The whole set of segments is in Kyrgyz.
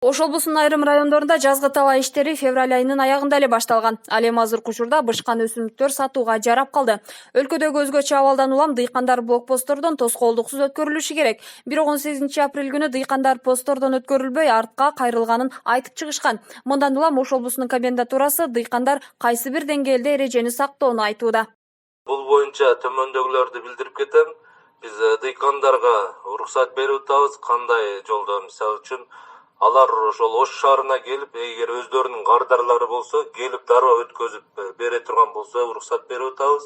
Ош облусунун айрым райондорунда жазгы талаа иштери февраль айынын аягында эле башталган. Ал эми азыркы учурда бышкан өсүмдүктөр сатууга жарап калды. Өлкөдөгү өзгөчө абалдан улам дыйкандар блокпосттордон тоскоолдуксуз өткөрүлүшү керек. Бирок 18 апрель күнү дыйкандар посттордон өткөрүлбөй артка кайрылганын айтып чыгышкан. Мындан улам Ош облусунун комендатурасы дыйкандар кайсы бир деңгээлде эрежени сактоону айтууда. Бул боюнча төмөндөгүлөрдү билдирип кетем. Биз дыйкандарга уруксат берип атабыз. Кандай жолдон, мисалы үчүн алар ошол Ош шаарына келип, эгер өздөрүнүн кардарлары болсо, келип дароо өткөзүп бере турган болсо, уруксат берип атабыз.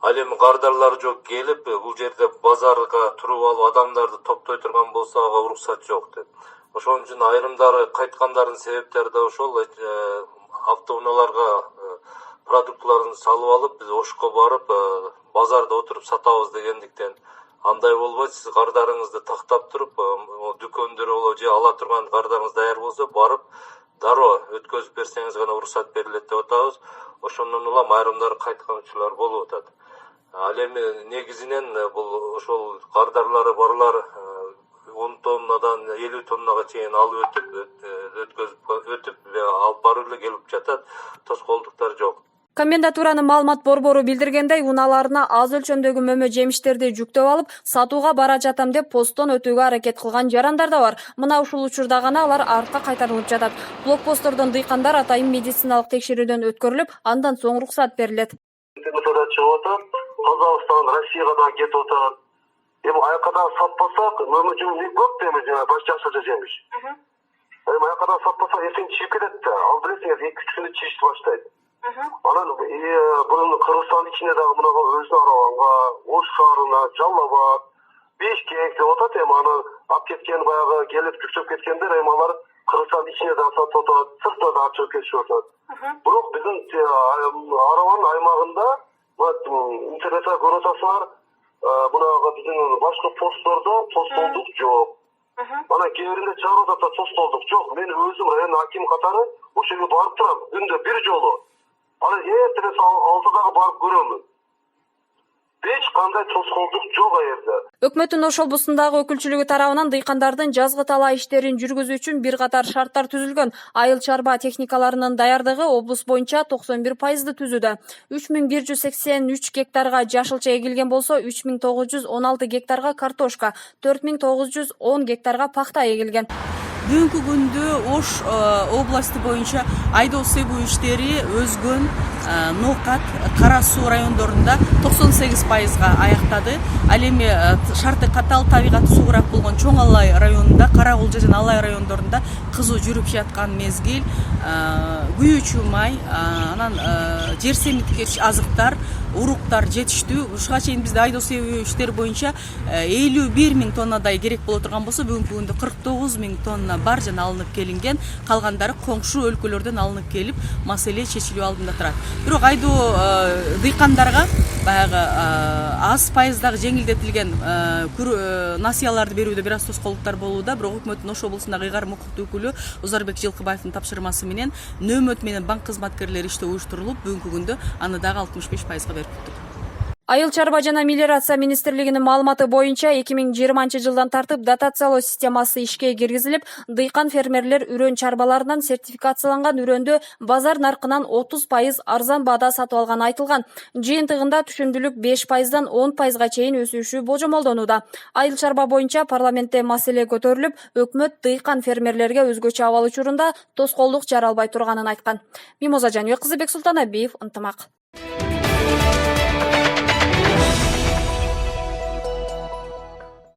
Ал эми кардарлары жок келип, бул жерде базарга туруп алып адамдарды топтой турган болсо, ага уруксат жок деп. Ошон үчүн айрымдары кайткандардын себептери да ошол. Автоунааларга продуктларын салып алып, биз Ошко барып, базарда отуруп сатабыз дегендиктен андай болбойт. Сиз кардарыңызды тактап туруп, дүкөндөр болобу же ала турган кардарыңыз даяр болсо, барып дароо өткөзүп берсеңиз гана уруксат берилет деп атабыз. Ошондон улам айрымдары кайткан учурлар болуп атат. Ал эми негизинен бул ошол кардарлары барлар 10 тоннадан 50 тоннага чейин алып өтүп алып барып эле келип жатат. Тоскоолдуктар жок. Комендатуранын маалымат борбору билдиргендей, унааларына аз өлчөмдөгү мөмө жемиштерди жүктөп алып, сатууга бара жатам деп посттон өтүүгө аракет кылган жарандар да бар. Мына ушул учурда гана алар артка кайтарылып жатат. Блокпосттордон дыйкандар атайын медициналык текшерүүдөн өткөрүлүп, андан соң уруксат берилет. Чыгып атат, Казакстан, Россияга да кетип атат. Эми аякадан сатпасак, мөмө жемиш көп демек жана баш жакшы жемиш. Эми аякадан сатпасак, эртең чийип кетет да. Ал билесиңиз 2-3 күндө чийишти баштайт. Анан бунун Кыргызстан ичинде дагы мынага өзүнө араланга, Ош шаарына, Жалал Абад, Бишкек деп атат. Эми анан алып кеткен баягы келип жүктөп кеткендер эми алар Кыргызстан ичинде да сатып атат, сыртта да чыгып кетишип атат. Бирок биздин Аралан аймагында интернетте көрүп атасыңар, мынага биздин башкы посттордо тоскоолдук жок. Анан кээ биринде чыгарып атат, тоскоолдук жок. Мен өзүм район аким катары ошол жерге барып турам, күндө бир жолу. Анан эртелес 6-дагы барып көрөмүн. Эч кандай тоскоолдук жок аерде. Өкмөттүн Ош облусундагы өкүлчүлүгү тарабынан дыйкандардын жазгы талаа иштерин жүргүзүү үчүн бир катар шарттар түзүлгөн. Айыл чарба техникаларынын даярдыгы облус боюнча 91% түзүүдө. 3183 гектарга жашылча эгилген болсо, 3916 гектарга картошка, 4910 гектарга пахта эгилген. Бүгүнкү күндө Ош областы боюнча айдоо себүү иштери өзгөн, Ноокат, Кара Суу райондорунда 98%га аяктады. Ал эми шарты катал, табигаты суугураак болгон Чоң Алай районунда, Кара Кулжа жана Алай райондорунда кызуу жүрүп жаткан мезгил. Күйүүчү май, анан жер семиткич азыктар, уруктар жетиштүү. Ушуга чейин бизде айдоо себүү иштери боюнча 51 000 тоннадай керек боло турган болсо, бүгүнкү күндө 49 000 тонна бар жана алынып келинген. Калгандары коңшу өлкөлөрдөн алынып келип, маселе чечилүү алдында турат. Бирок айдоо дыйкандарга баягы аз пайыздагы жеңилдетилген насыяларды берүүдө бир аз тоскоолдуктар болууда. Бирок өкмөттүн Ош облусундагы ыйгарым укуктуу өкүлү Узарбек Жылкыбаевдин тапшырмасы менен нөөмөт менен банк кызматкерлери иштөө уюштурулуп, бүгүнкү күндө аны дагы 65%га берип туттук. Айыл чарба жана мелиорация министрлигинин маалыматы боюнча 2020 жылдан тартып дотациялоо системасы ишке киргизилип, дыйкан фермерлер үрөн чарбаларынан сертификацияланган үрөндү базар наркынан 30% арзан баада сатып алганы айтылган. Жыйынтыгында түшүмдүүлүк 5%дан 10%га чейин өсүшү божомолдонууда. Айыл чарба боюнча парламентте маселе көтөрүлүп, өкмөт дыйкан фермерлерге өзгөчө абал учурунда тоскоолдук жаралбай турганын айткан. Мимоза Жаныбек кызы, Бексултан Абиев, Ынтымак.